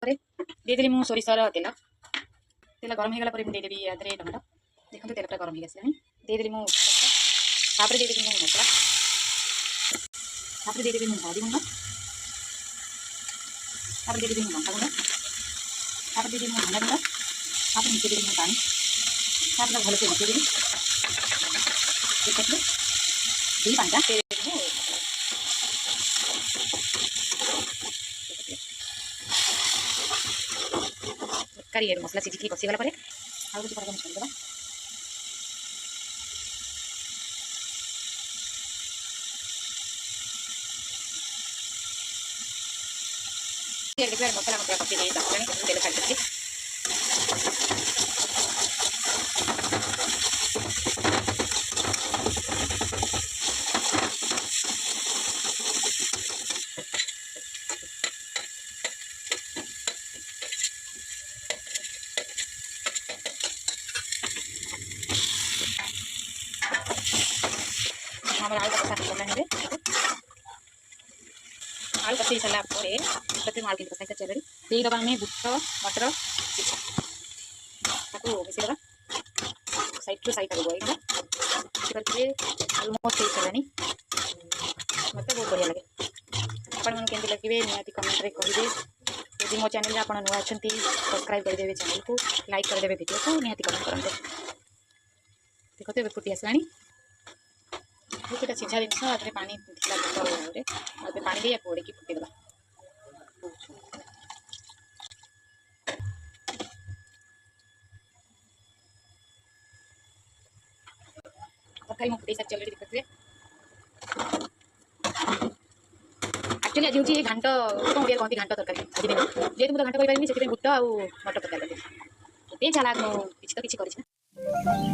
ଦେଇଦେଲି ମୁଁ ସୋରିଷର ତେଲ ତେଲ ଗରମ ହେଇଗଲା ପରେ ମୁଁ ଦେଇଦେବି ଆଦେହରେ ଟମାଟୋ ଦେଖନ୍ତୁ ତେଲ ପୁରା ଗରମ ହେଇକି ଆସିଲାଣି ଦେଇଦେଲି ମୁଁ ତାପରେ ଦେଇଦେବି ମୁଁ ମସଲା ତାପରେ ଦେଇଦେବି ମୁଁ ହଳଦୀ ଗୁଣ୍ଡ ତାପରେ ଦେଇଦେବି ମୁଁ ଲଙ୍କା ଗୁଣ୍ଡ ତାପରେ ଦେଇଦେବି ମୁଁ ଧନିଆ ଗୁଣ୍ଡ ତାପରେ ମିଶେଇ ଦେବି ମୁଁ ପାଣି ତାପରେ ଭଲସେ ମିଶେଇଦେବି ଦେଖିଲେ ଦୁଇ ପାଣିଟା ଦେଇଦେବି ମୁଁ तरकारी मसला सिझिकी बसीगला आउ किसी पर छाड़ीदेवा मसला पूरा कषि तेल छाड़ी आलू कषा गलानी आलू कषे सारापर आलू के कषा सारी देदबा आम बुट मटर मिसेदबा साइड टू साइड बोईदबा आलमोस्ट हो सारानी मत बहुत बढ़िया लगे आपण मैंने केमती लगे निहाती कमेंट रे कहे यदि मो चैनल आप नुआ अच्छा सब्सक्राइब करदे चैनल को लाइक करदे वीडियो को निहाती कमेंट करते देखो तो फुटी आसला गोटे सीझा जिन पानी पानी दे ओढ़ी फुटेदबा तरकारी मुझे फुटे सारी अलरेडी देखते एक्चुअली आज हूँ घाट कौन ओडिया कहती घाट तरकारी आज दिन जेहतु मुझे घाट करें से बुट आ मटर तरकारी गोटे चला किसी तो किसी कर